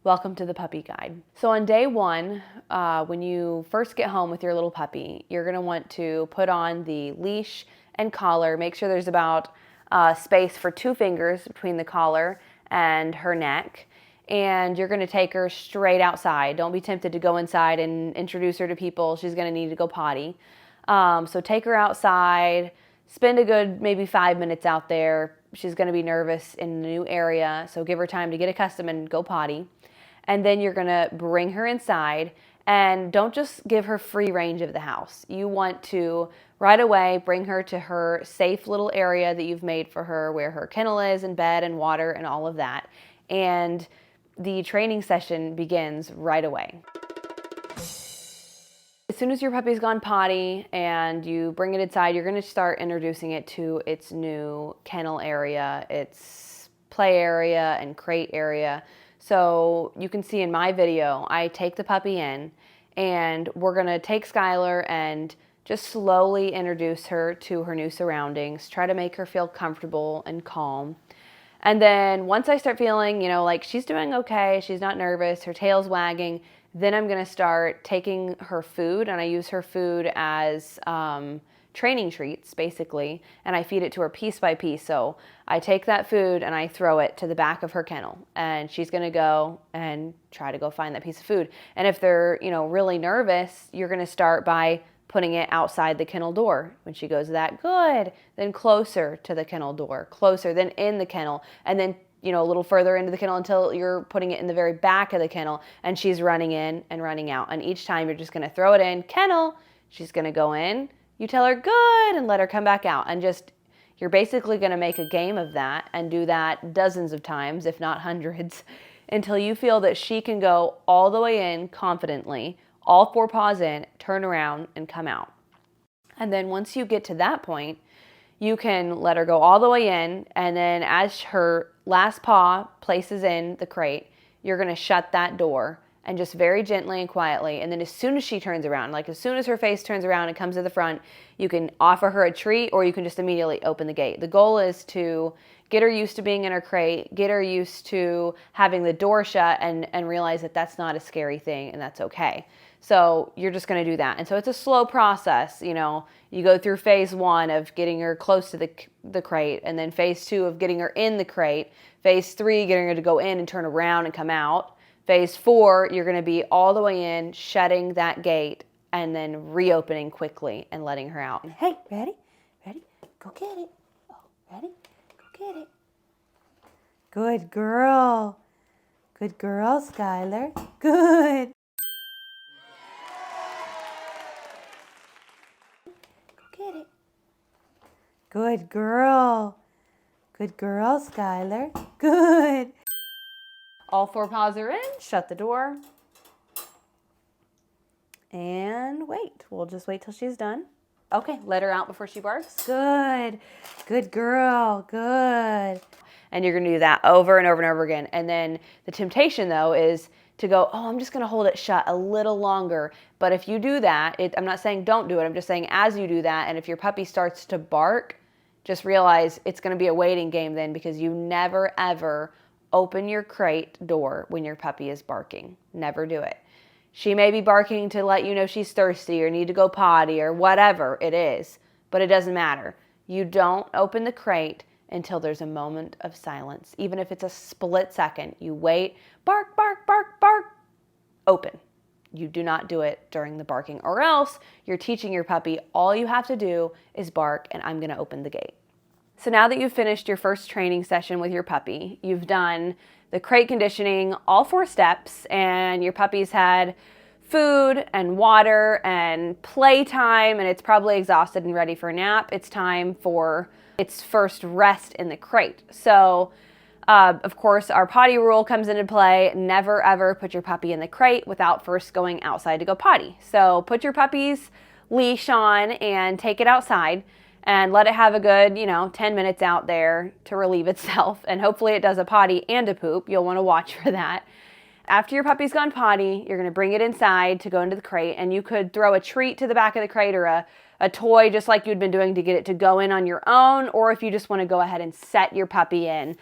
Welcome to the Puppy Guide. So on day one, when you first get home with your little puppy, you're gonna want to put on the leash and collar. Make sure there's about space for 2 fingers between the collar and her neck. And you're gonna take her straight outside. Don't be tempted to go inside and introduce her to people. She's gonna need to go potty. So take her outside, spend a good maybe 5 minutes out there. She's gonna be nervous in a new area, so give her time to get accustomed and go potty. And then you're gonna bring her inside, and don't just give her free range of the house. You want to right away bring her to her safe little area that you've made for her, where her kennel is and bed and water and all of that. And the training session begins right away. As soon as your puppy's gone potty and you bring it inside, you're gonna start introducing it to its new kennel area, its play area and crate area. So you can see in my video, I take the puppy in and we're gonna take Skylar and just slowly introduce her to her new surroundings, try to make her feel comfortable and calm. And then once I start feeling, like she's doing okay, she's not nervous, her tail's wagging, then I'm gonna start taking her food, and I use her food as training treats, basically, and I feed it to her piece by piece. So I take that food and I throw it to the back of her kennel, and she's gonna go and try to go find that piece of food. And if they're, really nervous, you're gonna start by putting it outside the kennel door. When she goes that good, then closer to the kennel door, closer, then in the kennel, and then a little further into the kennel until you're putting it in the very back of the kennel and she's running in and running out. And each time you're just gonna throw it in, kennel, she's gonna go in, you tell her good and let her come back out. And you're basically gonna make a game of that and do that dozens of times, if not hundreds, until you feel that she can go all the way in confidently, all 4 paws in, turn around and come out. And then once you get to that point, you can let her go all the way in, and then as her last paw places in the crate, you're gonna shut that door and just very gently and quietly, and then as soon as she turns around, like as soon as her face turns around and comes to the front, you can offer her a treat or you can just immediately open the gate. The goal is to get her used to being in her crate, get her used to having the door shut and realize that that's not a scary thing and that's okay. So you're just going to do that. And so it's a slow process. You go through phase 1 of getting her close to the crate, and then phase 2 of getting her in the crate, phase 3 getting her to go in and turn around and come out, phase 4 you're going to be all the way in, shutting that gate, and then reopening quickly and letting her out. Hey, ready? Go get it. Oh, ready? Go get it. Good girl. Good girl, Skylar. Good. Get it. Good girl. Good girl, Skylar. Good. All 4 paws are in, shut the door, and wait. We'll just wait till she's done. Okay, let her out before she barks. Good. Good girl. Good. And you're gonna do that over and over and over again. And then the temptation though is to go, oh, I'm just gonna hold it shut a little longer. But if you do that, I'm not saying don't do it, I'm just saying as you do that, and if your puppy starts to bark, just realize it's gonna be a waiting game then, because you never ever open your crate door when your puppy is barking. Never do it. She may be barking to let you know she's thirsty or need to go potty or whatever it is, but it doesn't matter. You don't open the crate until there's a moment of silence. Even if it's a split second, you wait, bark, bark, bark, bark, open. You do not do it during the barking, or else you're teaching your puppy all you have to do is bark and I'm gonna open the gate. So now that you've finished your first training session with your puppy, you've done the crate conditioning, all 4 steps, and your puppy's had food and water and playtime, and it's probably exhausted and ready for a nap. It's time for its first rest in the crate. So, of course, our potty rule comes into play. Never ever put your puppy in the crate without first going outside to go potty. So put your puppy's leash on and take it outside and let it have a good, 10 minutes out there to relieve itself. And hopefully it does a potty and a poop. You'll want to watch for that. After your puppy's gone potty, you're going to bring it inside to go into the crate, and you could throw a treat to the back of the crate or a toy just like you'd been doing to get it to go in on your own, or if you just want to go ahead and set your puppy in,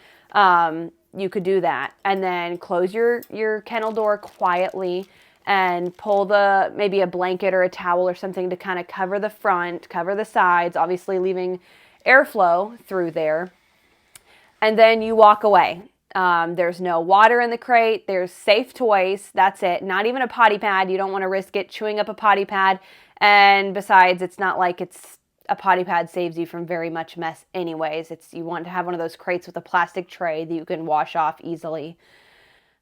you could do that. And then close your kennel door quietly and pull maybe a blanket or a towel or something to kind of cover the front, cover the sides, obviously leaving airflow through there. And then you walk away. There's no water in the crate. There's safe toys. That's it. Not even a potty pad. You don't want to risk it chewing up a potty pad. And besides, it's not like a potty pad saves you from very much mess anyways. You want to have one of those crates with a plastic tray that you can wash off easily.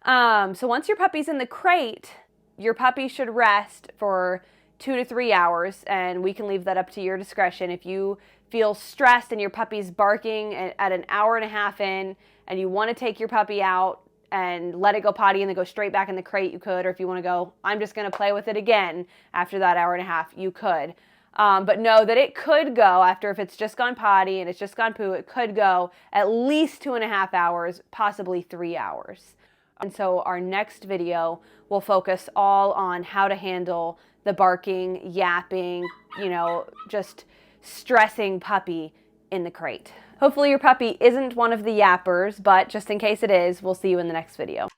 So once your puppy's in the crate, your puppy should rest for 2 to 3 hours, and we can leave that up to your discretion. If you feel stressed and your puppy's barking at an hour and a half in, and you want to take your puppy out and let it go potty and then go straight back in the crate, you could. Or if you want to go, I'm just going to play with it again after that hour and a half, you could. But know that it could go if it's just gone potty and it's just gone poo, it could go at least 2.5 hours, possibly 3 hours. And so our next video will focus all on how to handle the barking, yapping, just stressing puppy in the crate. Hopefully your puppy isn't one of the yappers, but just in case it is, we'll see you in the next video.